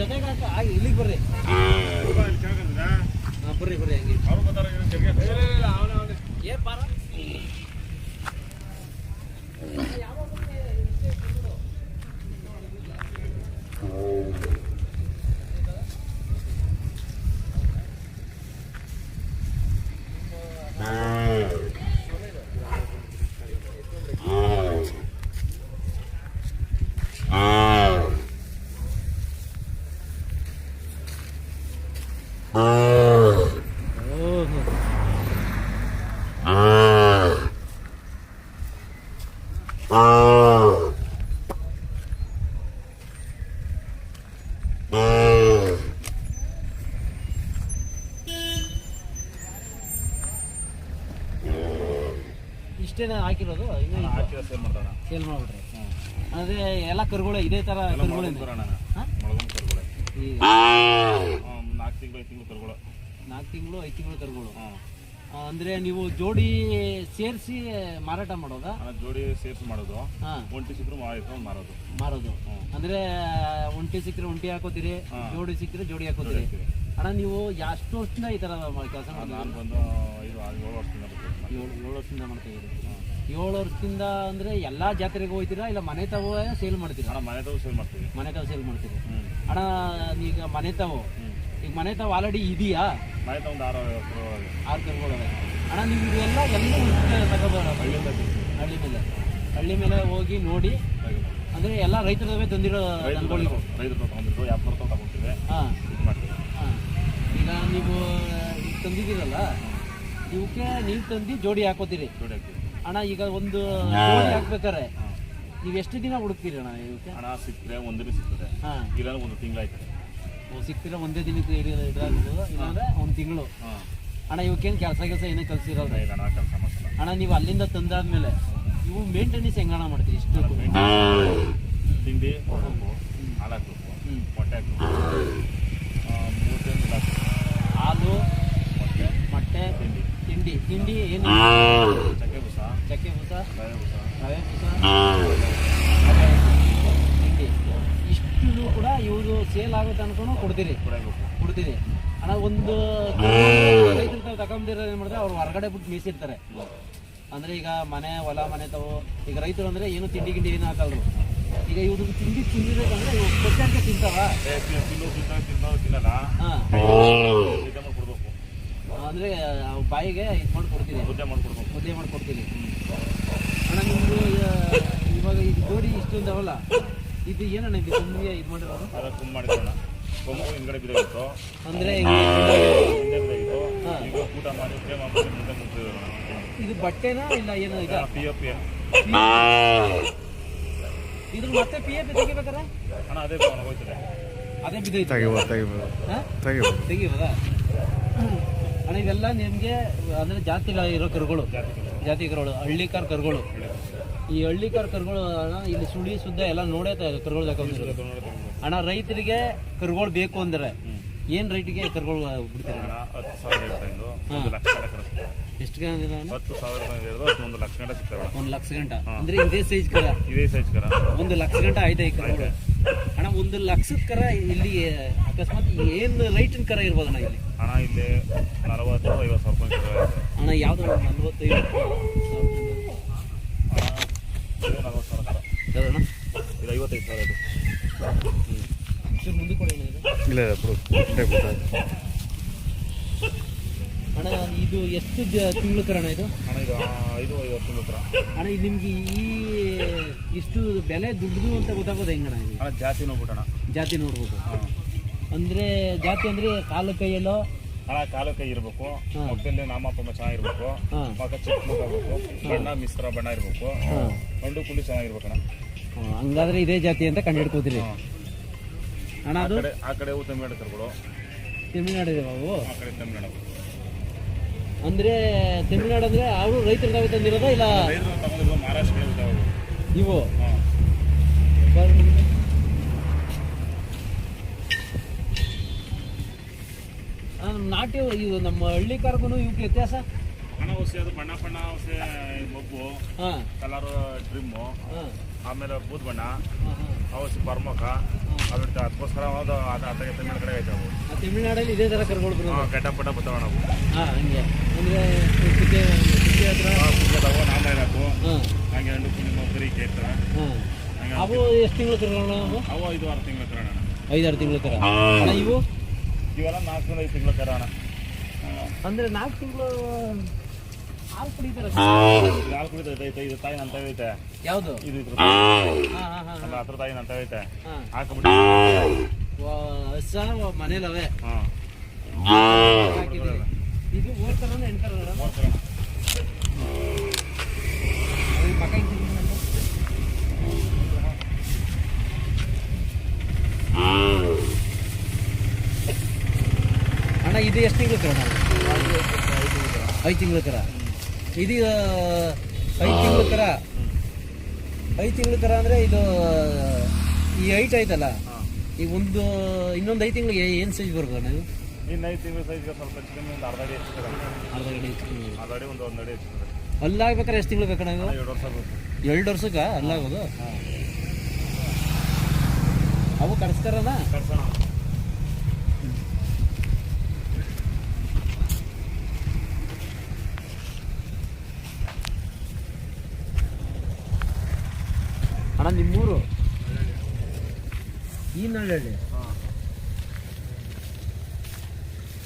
ಜೊತೆಗೆ ಇಲ್ಲಿಗೆ ಬರ್ರಿ. ಬರ್ರಿ ಬರ್ರಿ ಹಂಗೆ ಏ ಪಾರ ಇಷ್ಟೇನ ಹಾಕಿರೋದು ಸೇಲ್ ಮಾಡ್ಬಿಟ್ರಿ. ಅದೇ ಎಲ್ಲ ಕರುಗಳು ಇದೇ ತರ ಕರುಗಳು 4 ತಿಂಗಳು 5 ತಿಂಗಳು ಕರುಗಳು. ಅಂದ್ರೆ ನೀವು ಜೋಡಿ ಸೇರಿಸಿ ಮಾರಾಟ ಮಾಡೋದಾ? ಜೋಡಿ ಸೇರಿಸಿ ಮಾಡೋದು. ಒಂಟಿ ಸಿಕ್ಕರೆ ಮಾರೋದು. ಅಂದ್ರೆ ಒಂಟಿ ಸಿಕ್ಕರೆ ಒಂಟಿ ಹಾಕೋತೀರಿ, ಜೋಡಿ ಸಿಕ್ಕರೆ ಜೋಡಿ ಹಾಕೋತೀರಿ. ಅಣ್ಣ ನೀವು ಎಷ್ಟು ವರ್ಷದಿಂದ ಈ ತರ ಕೆಲಸ ನಾನು ಬಂದು 7 ವರ್ಷದಿಂದ ಮಾಡ್ತಾ ಇದ್ದೀರಿ. 7 ವರ್ಷದಿಂದ ಅಂದ್ರೆ ಎಲ್ಲಾ ಜಾತ್ರೆಗೆ ಹೋಗ್ತೀರಾ ಇಲ್ಲ ಮನೆ ತಾವು ಸೇಲ್ ಮಾಡ್ತೀರಾ? ಮನೆ ತಾವು ಸೇಲ್ ಮಾಡ್ತೀರಿ. ಅಣ್ಣ ಈಗ ಮನೆ ತಾವು ಆಲ್ರೆಡಿ ಇದೆಯಾ? ಮನೆ ತಾವು 6 ಕರುಗಳು. ಅಣ್ಣ ನೀವು ಇದೆಲ್ಲ ತಗೋಬಾರ ಹಳ್ಳಿ ಮೇಲೆ ಹೋಗಿ ನೋಡಿ. ಅಂದ್ರೆ ಎಲ್ಲ ರೈತರವೇ ತಂದಿರೋ ದನಗಳಿಗೂ. ಈಗ ನೀವು ತಂದಿದ್ದೀರಲ್ಲ, ಇವಕ್ಕೆ ನೀವು ತಂದು ಜೋಡಿ ಹಾಕೋತೀರಿ. ಅಣ್ಣ ಈಗ ಒಂದು ಜೋಡಿ ಹಾಕ್ಬೇಕಾರೆ ನೀವು ಎಷ್ಟು ದಿನ ಹುಡುಕ್ತೀರಿ ಅಣ್ಣ ಇವಕ್ಕೆ? ಹಣ ಸಿಕ್ಕಿದ್ರೆ ಒಂದಿನ ಸಿಗ್ತದೆ, ಇಲ್ಲ ಒಂದು ತಿಂಗಳಾಯ್ತು. ಸಿಕ್ತಿರ ಒಂದೇ ದಿನಕ್ಕೆ ಇದಾಗ್ಬೋದು, ಇಲ್ಲಾಂದ್ರೆ 1 ತಿಂಗಳು. ಅಣ್ಣ ಇವಕ್ಕೇನು ಕೆಲಸ ಏನೋ ಕಲ್ಸಿರೋದು ಅಣ್ಣ. ನೀವು ಅಲ್ಲಿಂದ ತಂದಾದ್ಮೇಲೆ ಇವು ಮೇಂಟೆನೆನ್ಸ್ ಹೆಂಗಣ ಮಾಡ್ತೀರಿ? ಇಷ್ಟು ತಿಂಡಿ ಹಾಲು, ಮೊಟ್ಟೆ, ತಿಂಡಿ ಏನು? ಚಕ್ಕೆ ಬೂಸ, ರವೆ ಬೂಸ, ತಿಂಡಿ ಇಷ್ಟು ಕೂಡ ಇವರು ಸೇಲ್ ಆಗುತ್ತೆ ಅನ್ಕೊಂಡು ಕೊಡ್ತೀರಿ. ಅಣ್ಣ ಒಂದು ರೈತರು ತಗೊಂಡಿರೋದು ಏನು ಮಾಡಿದ್ರೆ ಅವ್ರು ಹೊರಗಡೆ ಬಿಟ್ಟು ಮೀಸಿರ್ತಾರೆ. ಅಂದ್ರೆ ಈಗ ಹೊಲ ಮನೆ ತಾವು ಈಗ ರೈತರು ಅಂದ್ರೆ ಏನು ತಿಂಡಿ ಏನು ಹಾಕಲ್ರು. ಈಗ ಇವ್ರು ತಿಂದಿರೋದಂದ್ರೆ ಇವ್ರು ಕೊಟ್ಟಂಗೆ ತಿಂತಾವ. ಅಂದ್ರೆ ಬಾಯಿಗೆ ಇದು ಮಾಡ್ಕೊಡ್ತೀನಿ, ಮುದ್ದೆ ಮಾಡ್ಕೊಡ್ತೀನಿ. ಅಣ್ಣ ನಿಮ್ದು ಇವಾಗ ಇದು ಜೋಡಿ ಇಷ್ಟೊಂದವಲ್ಲ, ಇದು ಏನಣ್ಣ ಇದು ತುಂಬಿಗೆ ಇದು ಮಾಡಿರೋದು? ಅಂದ್ರೆ ಇದು ಬಟ್ಟೆನಾ ಇಲ್ಲ ಏನು? ಈಗ ಇದ್ರ ಮತ್ತೆ PF ತೆಗಿಬೇಕಾರೆ ಅದೇ ತೆಗಿಬೋದಾ? ಅಣ್ಣ ಇವೆಲ್ಲ ನಿಮಗೆ ಅಂದ್ರೆ ಜಾತಿ ಇರೋ ಕರುಗಳು, ಹಳ್ಳಿಕಾರ್ ಕರುಗಳು. ಈ ಹಳ್ಳಿಕಾರ್ ಕರುಗಳು ಅಣ್ಣ ಇಲ್ಲಿ ಸುಳಿ ಸುದ್ದ ಎಲ್ಲ ನೋಡೇ ಕರುಗಳು ತಗೊಂಡಿರೋದು. ಅಣ್ಣ ರೈತರಿಗೆ ಕರುಗಳು ಬೇಕು ಅಂದ್ರೆ ಏನ್ ರೇಟಿಗೆ ಕರುಗಳು ಬಿಡ್ತೀರಿ? 10,000 ಎಷ್ಟು ಗಂಟೆ? 1 ಲಕ್ಷ ಗಂಟೆ ಸಿಗ್ತವೆ. 1 ಲಕ್ಷ ಗಂಟೆ ಅಂದ್ರೆ ಇದೇ ಸೈಜ್ ಕರ 1 ಲಕ್ಷ ಗಂಟೆ ಆಯ್ತಾ ಈ ಕರುಗಳು? ಅಣ್ಣ 1 ಲಕ್ಷದ ಕರ ಇಲ್ಲಿ ಅಕಸ್ಮಾತ್ ಏನ್ ರೈಟಿನ ಕರ ಇರ್ಬೋದಣ್ಣ ಇಲ್ಲಿ? ಅಣ್ಣ ಇಲ್ಲಿ 40-50 ಸಾವಿರ ರೂಪಾಯಿ. ಅಣ್ಣ ಯಾವ್ದು 40-50 ಮುಂದೆ ಕೊಡಿ ಅಣ್ಣ. ಇದು ಎಷ್ಟು ತಿಂಗಳು ಕರ ಅಣ್ಣ ಇದು? ಅಣ್ಣ ಇದು 5-50 ತಿಂಗಳು ಕರ. ಅಣ್ಣ ಇದು ನಿಮ್ಗೆ ಇಷ್ಟು ಬೆಲೆ ದುಡ್ಡು ಅಂತ ಗೊತ್ತಾಗೋದು ಹೆಂಗಣ್ಣ? ಅಣ್ಣ ಜಾತಿ ನೋಡ್ಬೇಕು. ಅಂದ್ರೆ ಜಾತಿ ಅಂದ್ರೆ ಕಾಲು ಕೈಯಲ್ಲೋ? ಅಣ್ಣ ಕಾಲು ಕೈ ಇರ್ಬೇಕು, ಮೊಟ್ಟೆಲ್ಲಿ ನಾಮಪ್ಪ ಚೆನ್ನಾಗಿರ್ಬೇಕು, ಪಕ್ಕ ಚಿಕ್ಕ ಮುಖಬೇಕು, ಬಣ್ಣ ಮಿಶ್ರ ಬಣ್ಣ ಇರ್ಬೇಕು, ಗಂಡು ಕುಂಡಿ ಚೆನ್ನಾಗಿರ್ಬೇಕಣ್ಣ. ಹಂಗಾದ್ರೆ ಇದೇ ಜಾತಿ ಅಂತ ಕಂಡು ಹಿಡ್ಕೋತೀರಿ ಅಣ್ಣ. ಅದು ಆ ಕಡೆ ತಮಿಳ್ನಾಡು ಕರುಗಳು. ತಮಿಳ್ನಾಡು ಇದೆ ಬಾಬು? ಆ ಕಡೆ ತಮಿಳ್ನಾಡು. ಅಂದ್ರೆ ತಮಿಳ್ನಾಡು ಅಂದ್ರೆ ಅವರು ರೈತರು ತಂದಿರೋದ ಇಲ್ಲ ಮಹಾರಾಷ್ಟ್ರ ಇವು? ನಾಟಿ ಇದು ನಮ್ಮ ಹಳ್ಳಿ ಕಾರ್ಗೂ ಇವಕ್ಕೆ ವ್ಯತ್ಯಾಸ? ಹಣ ಔಷಧಿ ಅದು ಬಣ್ಣ ಔಷಧಿ ಮೊಬ್ಬು, ಕಲರ್ ಡ್ರಿಮ್ಮು, ಆಮೇಲೆ ಬೂದ್ ಬಣ್ಣ, ಅವು ಬರ್ಮಕ ಅದು ಅದಕ್ಕೋಸ್ಕರ ಅದು ತಮಿಳು ಕಡೆ ಐತೆ ಅವು. ತಮಿಳ್ನಾಡಲ್ಲಿ ಇದೇ ಥರ ಕರ್ಗಳು ಬರೋದು. ಕೆಟ್ಟ ಪಟ್ಟ ಬರ್ತಾವೆ ನಾವು. ಹಂಗೆ ಅಂದರೆ ಕುಕ್ಕೆ ಹತ್ರ ಅವು ನಾಮ ಇರಬೇಕು. ಹಂಗೆ ಹಣ್ಣು ನಿಮ್ಮ ಬರೀ ಕೇಳ್ತ. ಅವು ಎಷ್ಟು ತಿಂಗಳು ಕರ್ಗೋಣ? ಅವು 5-6 ತಿಂಗಳು ಕರೋಣ. 5-6 ತಿಂಗಳು ಕರ. ಇವು ಇವೆಲ್ಲ 4-5 ತಿಂಗಳು ಕರೋಣ. ಅಂದರೆ 4 ತಿಂಗಳು ಹಾಲು ಕುಡಿತಾರೆ. ಹಾಲು ಕುಡಿತೈತೆ. ಇದು ತಾಯಿ ಅಂತ ಐತೆ. ಯಾವುದು ಇದು? ಹತ್ರ ತಾಯಿ ಅಂತ ಐತೆ. ಹಾಕ್ಬಿಟ್ಟು ಹಸ ಮನೇಲವೆ. ಇದು ಓಡ್ತಾರ ಹೆಣ್ಕರ ಪಕ್ಕ. ಅಣ್ಣ ಇದು ಎಷ್ಟು ತಿಂಗಳು ಕರ? 5 ತಿಂಗಳು ಕರ. ಇದು 5 ತಿಂಗಳು ಕರ. 5 ತಿಂಗಳು ಕರ ಅಂದರೆ ಇದು ಈ ಹೈಟ್ ಆಯ್ತಲ್ಲ, ಈಗ ಇನ್ನೊಂದು 5 ತಿಂಗಳಿಗೆ ಏನು ಸೈಜ್ ಬರ್ಬೋದು ನೀವು? ಇನ್ನು 5 ತಿಂಗಳು ಸೈಜ್ಗೆ ಸ್ವಲ್ಪ ಚಿಕನ್ ಒಂದು ಅರ್ಧ ಅಡಿ ಹೆಚ್ಚಿದೆ. ಅರ್ಧ ಅಡಿ ಹೆಚ್ಚಿದೆ. ಅರ್ಧ ಅಡಿ ಒಂದು ಅಡಿ ಹೆಚ್ಚಿದೆ. ಅಲ್ಲಾಗ್ಬೇಕಾದ್ರೆ ಎಷ್ಟು ತಿಂಗಳು ಬೇಕಣ್ಣ? 2 ವರ್ಷ ಬೇಕು. 2 ವರ್ಷಕ್ಕೆ ಅಲ್ಲಾಗೋದು? ಅವು ಕಟ್ಸ್ತಾರಲ್ಲ? ಕಟ್ಸೋಣ. ಅಣ್ಣ ನಿಮ್ಮೂರು ಈ ನಳ್ಳಿ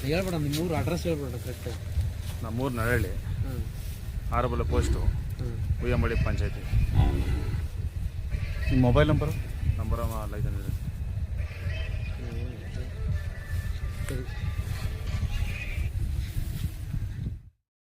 ಹೇಳ್ಬೇಡ, ನಿಮ್ಮೂರು ಅಡ್ರೆಸ್ ಹೇಳ್ಬೇಡ ಕರೆಕ್ಟಾಗಿ. ನಮ್ಮೂರು ನಳ್ಳಿ, ಆರಬಲ ಪೋಸ್ಟು, ಉಯ್ಯಂಬಳ್ಳಿ ಪಂಚಾಯತಿ. ನಿಮ್ಮ ಮೊಬೈಲ್ ನಂಬರು? ನಂಬರ್ ಲೈಕ್ ಸರಿ.